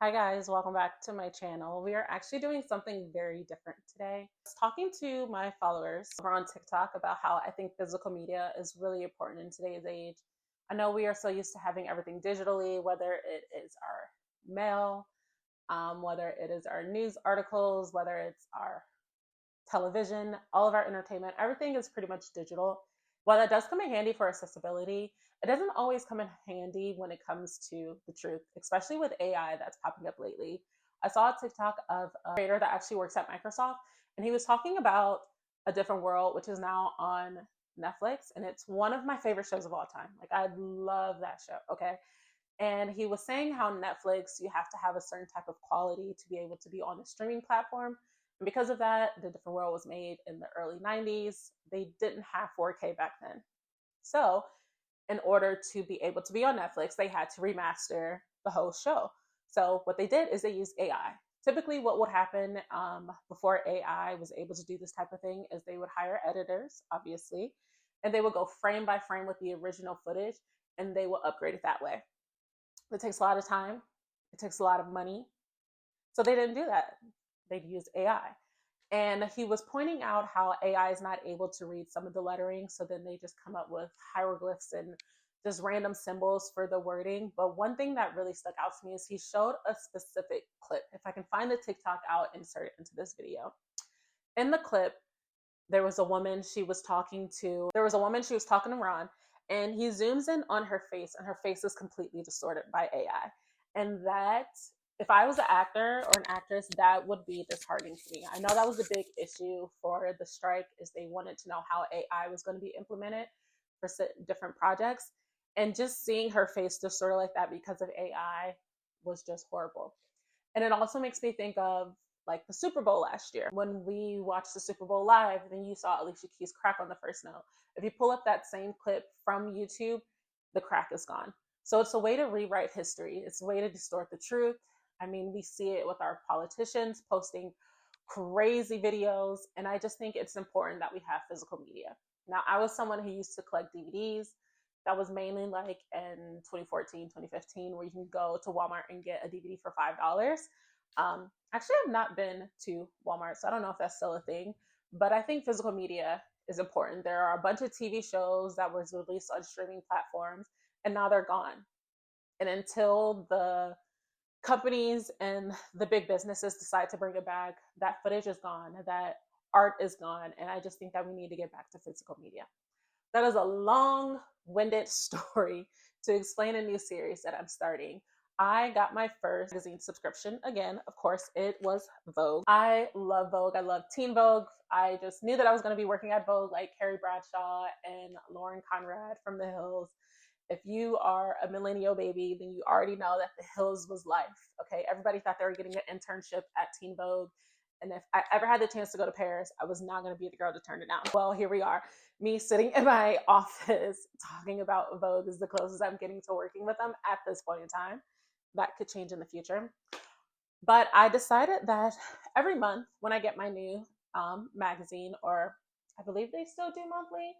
Hi guys, welcome back to my channel. We are actually doing something very different today. I was talking to my followers over on TikTok about how I think physical media is really important in today's age. I know we are so used to having everything digitally, whether it is our mail, whether it is our news articles, whether it's our television, all of our entertainment, everything is pretty much digital. While that does come in handy for accessibility, it doesn't always come in handy when it comes to the truth, especially with AI that's popping up lately. I saw a TikTok of a creator that actually works at Microsoft, and he was talking about A Different World, which is now on Netflix, and it's one of my favorite shows of all time. Like, I love that show, okay? And he was saying how Netflix, you have to have a certain type of quality to be able to be on a streaming platform. And because of that, The Different World was made in the early 90s. They didn't have 4K back then. So, in order to be able to be on Netflix, they had to remaster the whole show. So, what they did is they used AI. Typically, what would happen before AI was able to do this type of thing is they would hire editors, obviously, and they would go frame by frame with the original footage and they will upgrade it that way. It takes a lot of time, it takes a lot of money. So they didn't do that. They'd use AI. And he was pointing out how AI is not able to read some of the lettering. So then they just come up with hieroglyphs and just random symbols for the wording. But one thing that really stuck out to me is he showed a specific clip. If I can find the TikTok out, insert it into this video. In the clip, there was a woman she was talking to. There was a woman she was talking to Ron, and he zooms in on her face, and her face is completely distorted by AI. And that, if I was an actor or an actress, that would be disheartening to me. I know that was a big issue for the strike, is they wanted to know how AI was going to be implemented for different projects. And just seeing her face distorted like that because of AI was just horrible. And it also makes me think of like the Super Bowl last year. When we watched the Super Bowl live, then you saw Alicia Keys' crack on the first note. If you pull up that same clip from YouTube, the crack is gone. So it's a way to rewrite history. It's a way to distort the truth. I mean, we see it with our politicians posting crazy videos. And I just think it's important that we have physical media. Now, I was someone who used to collect DVDs. That was mainly like in 2014, 2015, where you can go to Walmart and get a DVD for $5. Actually, I've not been to Walmart, so I don't know if that's still a thing, but I think physical media is important. There are a bunch of TV shows that was released on streaming platforms, and now they're gone. And until the companies and the big businesses decide to bring it back, that footage is gone, that art is gone, and I just think that we need to get back to physical media. That is a long-winded story to explain a new series that I'm starting. I got my first magazine subscription. Again, of course, it was Vogue. I love Vogue. I love Teen Vogue. I just knew that I was going to be working at Vogue like Carrie Bradshaw and Lauren Conrad from The Hills. If you are a millennial baby, then you already know that The Hills was life. Okay, everybody thought they were getting an internship at Teen Vogue. And if I ever had the chance to go to Paris, I was not going to be the girl to turn it down. Well, here we are. Me sitting in my office talking about Vogue is the closest I'm getting to working with them at this point in time. That could change in the future. But I decided that every month when I get my new magazine, or I believe they still do monthly,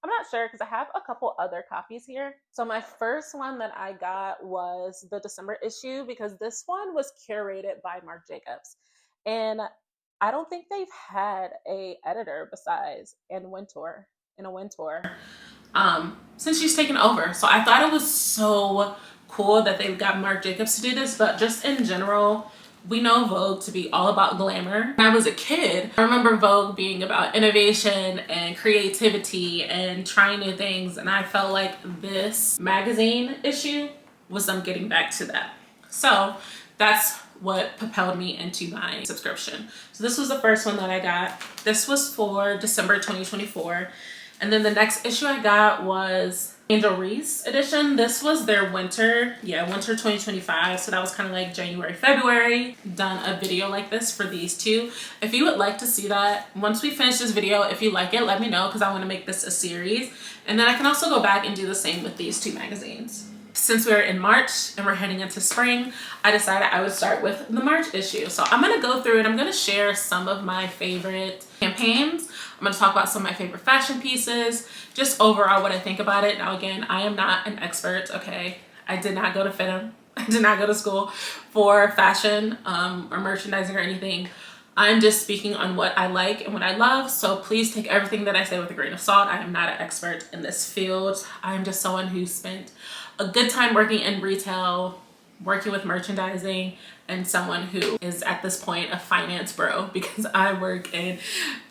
I'm not sure because I have a couple other copies here. So my first one that I got was the December issue because this one was curated by Marc Jacobs. And I don't think they've had a editor besides Anna Wintour. Since she's taken over. So I thought it was so cool that they've got Marc Jacobs to do this, but just in general, we know Vogue to be all about glamour. When I was a kid, I remember Vogue being about innovation and creativity and trying new things, and I felt like this magazine issue was them getting back to that. So that's what propelled me into my subscription. So this was the first one that I got. This was for December 2024. And then the next issue I got was Angel Reese edition. This was their winter 2025. So that was kind of like January, February. Done a video like this for these two. If you would like to see that, once we finish this video, if you like it, let me know because I want to make this a series. And then I can also go back and do the same with these two magazines. Since we're in March and we're heading into spring, I decided I would start with the March issue. So I'm going to go through and I'm going to share some of my favorite campaigns. I'm going to talk about some of my favorite fashion pieces, just overall what I think about it. Now, again, I am not an expert, okay? I did not go to FITM. I did not go to school for fashion or merchandising or anything. I'm just speaking on what I like and what I love. So please take everything that I say with a grain of salt. I am not an expert in this field. I'm just someone who spent a good time working in retail, working with merchandising, and someone who is at this point a finance bro because I work in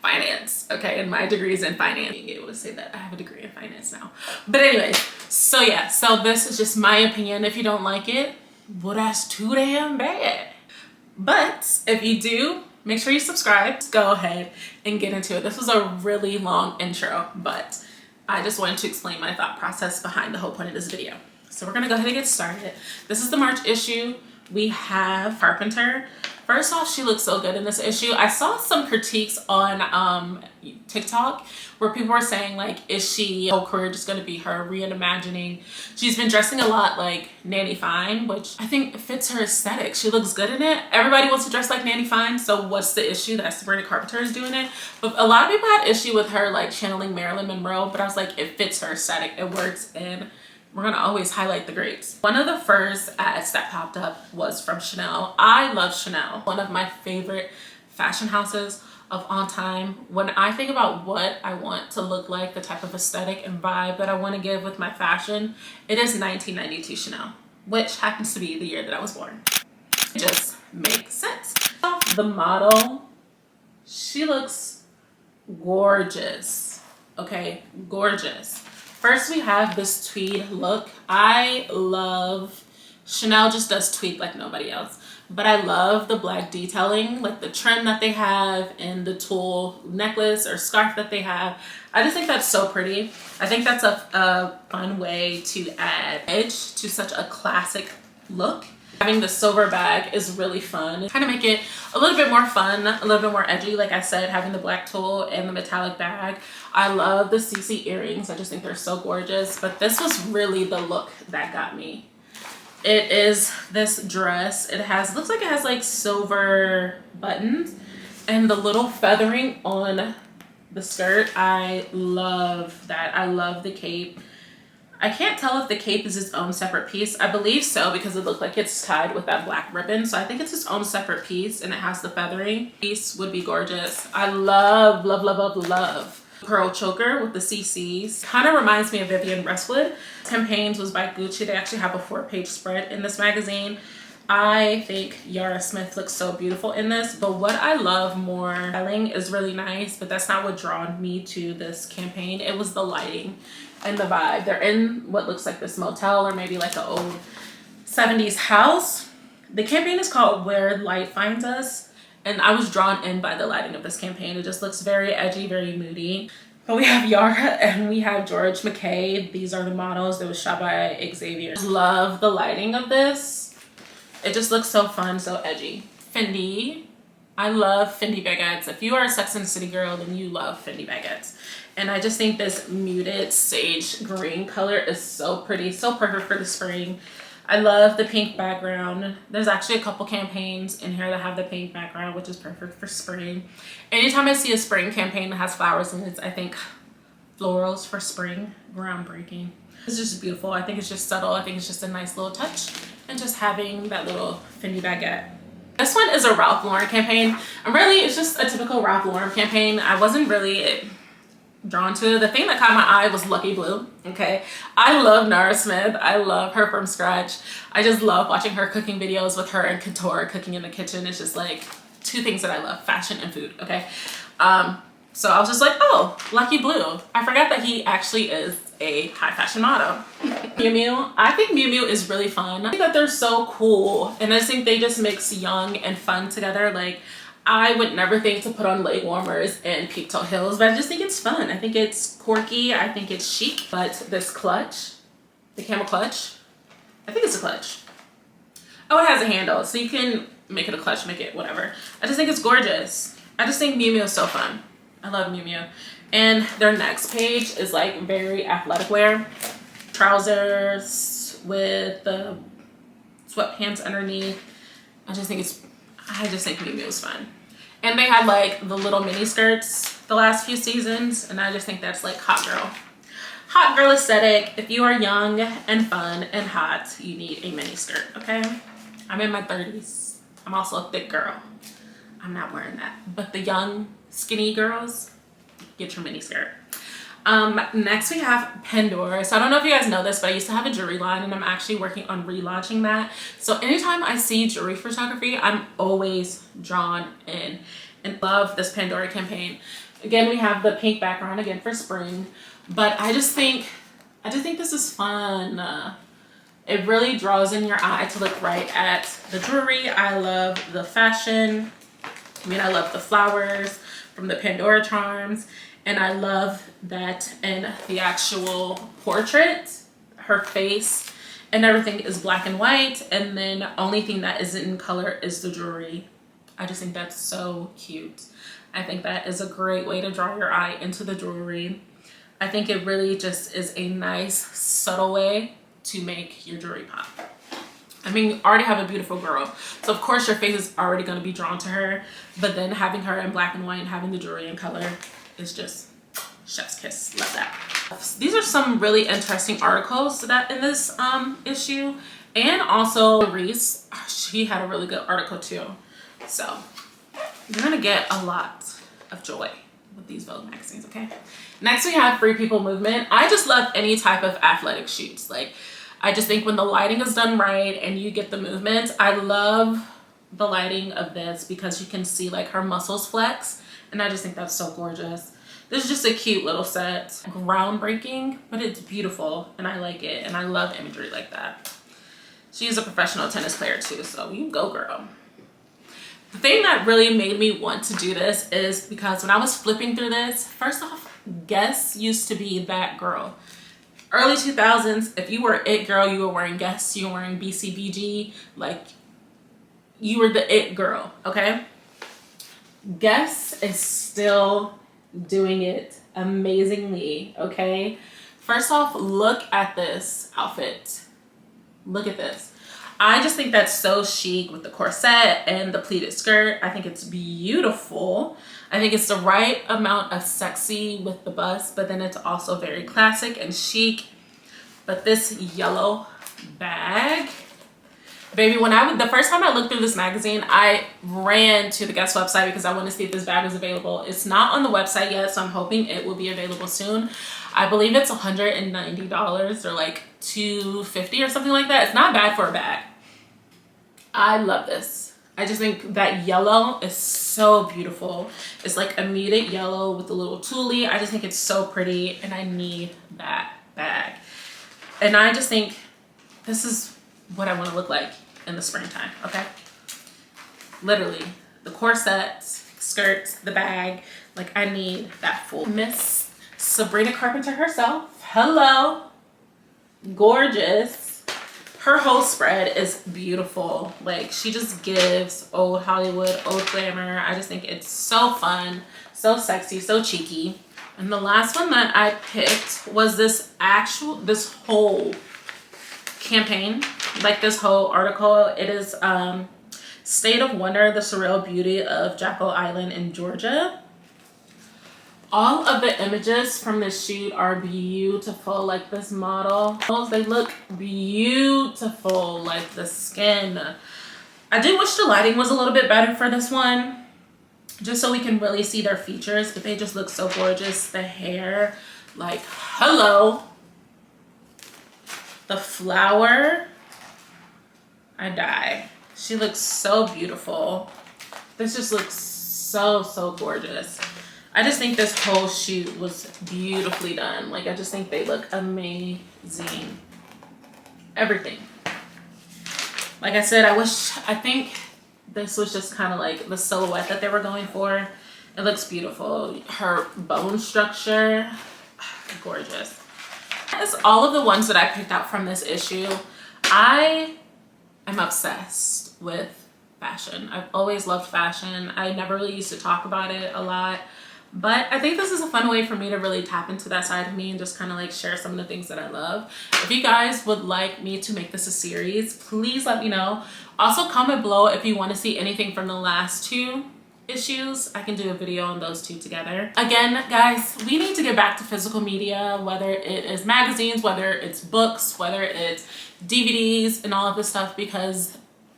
finance, okay? And my degree is in finance. Being able to say that I have a degree in finance now. But anyways, so yeah, so this is just my opinion. If you don't like it, well, that's too damn bad. But if you do, make sure you subscribe. Go ahead and get into it. This was a really long intro, but I just wanted to explain my thought process behind the whole point of this video. So we're gonna go ahead and get started. This is the March issue. We have Carpenter. First off, she looks so good in this issue. I saw some critiques on TikTok where people were saying, like, is she whole career just gonna be her reimagining? She's been dressing a lot like Nanny Fine, which I think fits her aesthetic. She looks good in it. Everybody wants to dress like Nanny Fine, so what's the issue that Sabrina Carpenter is doing it? But a lot of people had issue with her like channeling Marilyn Monroe, but I was like, it fits her aesthetic, it works, and we're gonna always highlight the greats. One of the first ads that popped up was from Chanel. I love Chanel, one of my favorite fashion houses of all time. When I think about what I want to look like, the type of aesthetic and vibe that I want to give with my fashion, it is 1992 Chanel, which happens to be the year that I was born. It just makes sense. The model, she looks gorgeous, okay, gorgeous. First, we have this tweed look. I love, Chanel just does tweed like nobody else, but I love the black detailing, like the trim that they have and the tulle necklace or scarf that they have. I just think that's so pretty. I think that's a fun way to add edge to such a classic look. Having the silver bag is really fun. Kind of make it a little bit more fun, a little bit more edgy. Like I said, having the black tulle and the metallic bag. I love the CC earrings. I just think they're so gorgeous. But this was really the look that got me. It is this dress. It has, looks like it has like silver buttons and the little feathering on the skirt. I love that. I love the cape. I can't tell if the cape is its own separate piece. I believe so because it looked like it's tied with that black ribbon. So I think it's its own separate piece and it has the feathering. Piece would be gorgeous. I love, love, love, love, love. Pearl choker with the CCs. Kind of reminds me of Vivienne Westwood. Campaigns was by Gucci. They actually have a 4-page spread in this magazine. I think Yara Smith looks so beautiful in this, but what I love more, styling is really nice, but that's not what drawn me to this campaign. It was the lighting and the vibe. They're in what looks like this motel or maybe like an old 70s house. The campaign is called Where Light Finds Us, and I was drawn in by the lighting of this campaign. It just looks very edgy, very moody. But we have Yara and we have George McKay. These are the models. It was shot by Xavier. Love the lighting of this. It just looks so fun, so edgy. Fendi. I love Fendi baguettes. If you are a Sex and the City girl, then you love Fendi baguettes. And I just think this muted sage green color is so pretty, so perfect for the spring. I love the pink background. There's actually a couple campaigns in here that have the pink background, which is perfect for spring. Anytime I see a spring campaign that has flowers in it, I think florals for spring, groundbreaking. It's just beautiful. I think it's just subtle. I think it's just a nice little touch. And just having that little Fendi baguette. This one is a Ralph Lauren campaign. It's just a typical Ralph Lauren campaign. I wasn't really drawn to it. The thing that caught my eye was Lucky Blue, okay? I love Nara Smith. I love her from scratch. I just love watching her cooking videos with her and Couture cooking in the kitchen. It's just like two things that I love, fashion and food, okay? So I was just like, oh, Lucky Blue. I forgot that he actually is a high fashion model. Miu Miu. I think Miu Miu is really fun. I think that they're so cool. And I think they just mix young and fun together. Like, I would never think to put on leg warmers and peep toe heels, but I just think it's fun. I think it's quirky. I think it's chic. But this clutch, the camel clutch, I think it's a clutch. Oh, it has a handle. So you can make it a clutch, make it whatever. I just think it's gorgeous. I just think Miu Miu is so fun. I love Miu Miu. And their next page is like very athletic wear. Trousers with the sweatpants underneath. I just think Miu Miu is fun. And they had like the little mini skirts the last few seasons, and I just think that's like hot girl. hot girl aesthetic. If you are young and fun and hot, you need a mini skirt, okay? I'm in my 30s. I'm also a thick girl. I'm not wearing that. But the young, skinny girls, get your mini skirt. Next we have Pandora. So I don't know if you guys know this, but I used to have a jewelry line and I'm actually working on relaunching that. So anytime I see jewelry photography, I'm always drawn in and love this Pandora campaign. Again, we have the pink background again for spring, but I just think this is fun. It really draws in your eye to look right at the jewelry. I love the fashion. I mean, I love the flowers from the Pandora charms. And I love that in the actual portrait, her face and everything is black and white. And then the only thing that isn't in color is the jewelry. I just think that's so cute. I think that is a great way to draw your eye into the jewelry. I think it really just is a nice, subtle way to make your jewelry pop. I mean, you already have a beautiful girl, so of course your face is already going to be drawn to her, but then having her in black and white and having the jewelry in color is just chef's kiss. Love that. These are some really interesting articles that in this issue, and also Reese, she had a really good article too. So you're gonna get a lot of joy with these Vogue magazines, okay? Next we have Free People Movement. I just love any type of athletic shoots. Like, I just think when the lighting is done right and you get the movement, I love the lighting of this because you can see like her muscles flex, and I just think that's so gorgeous. This is just a cute little set. Groundbreaking, but it's beautiful and I like it, and I love imagery like that. She is a professional tennis player too, so you go girl. The thing that really made me want to do this is because when I was flipping through this, first off, Guess used to be that girl. Early 2000s, if you were it girl, you were wearing Guess, you were wearing BCBG, like you were the it girl, okay? Guess is still doing it amazingly, okay? First off, look at this outfit. Look at this. I just think that's so chic with the corset and the pleated skirt. I think it's beautiful. I think it's the right amount of sexy with the bust, but then it's also very classic and chic. But this yellow bag, baby, the first time I looked through this magazine, I ran to the Guess website because I want to see if this bag was available. It's not on the website yet, so I'm hoping it will be available soon. I believe it's $190 or like $250 or something like that. It's not bad for a bag. I love this. I just think that yellow is so beautiful. It's like a muted yellow with a little tulle. I just think it's so pretty and I need that bag. And I just think this is what I want to look like in the springtime, okay? Literally, the corset, skirts, the bag, like I need that full. Miss Sabrina Carpenter herself, hello, gorgeous. Her whole spread is beautiful. Like, she just gives old Hollywood, old glamour. I just think it's so fun, so sexy, so cheeky. And the last one that I picked was this whole campaign, like this whole article. It is State of Wonder, the Surreal Beauty of Jekyll Island in Georgia. All of the images from this shoot are beautiful, like this model. They look beautiful, like the skin. I do wish the lighting was a little bit better for this one, just so we can really see their features, but they just look so gorgeous. The hair, like, hello. The flower, I die. She looks so beautiful. This just looks so, so gorgeous. I just think this whole shoot was beautifully done. Like, I just think they look amazing. Everything. Like I said, I think this was just kind of like the silhouette that they were going for. It looks beautiful. Her bone structure, gorgeous. That's all of the ones that I picked out from this issue. I am obsessed with fashion. I've always loved fashion. I never really used to talk about it a lot. But I think this is a fun way for me to really tap into that side of me and just kind of like share some of the things that I love. If you guys would like me to make this a series, please let me know. Also comment below if you want to see anything from the last two issues, I can do a video on those two together. Again, guys, we need to get back to physical media, whether it is magazines, whether it's books, whether it's DVDs and all of this stuff, because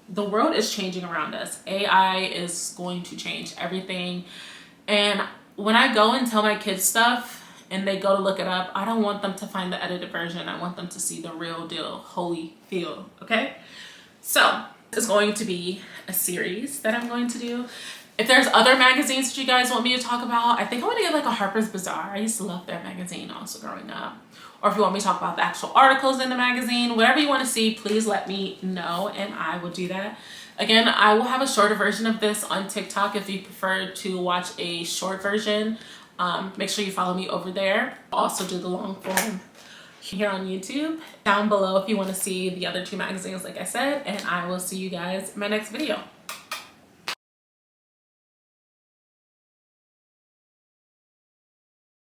the world is changing around us. AI is going to change everything. And when I go and tell my kids stuff and they go to look it up, I don't want them to find the edited version. I want them to see the real deal, holy feel, okay? So it's going to be a series that I'm going to do. If there's other magazines that you guys want me to talk about, I think I want to get like a Harper's Bazaar. I used to love that magazine also growing up. Or if you want me to talk about the actual articles in the magazine, whatever you want to see, please let me know and I will do that. Again, I will have a shorter version of this on TikTok if you prefer to watch a short version. Make sure you follow me over there. I'll also do the long form here on YouTube. Down below if you want to see the other two magazines like I said, and I will see you guys in my next video.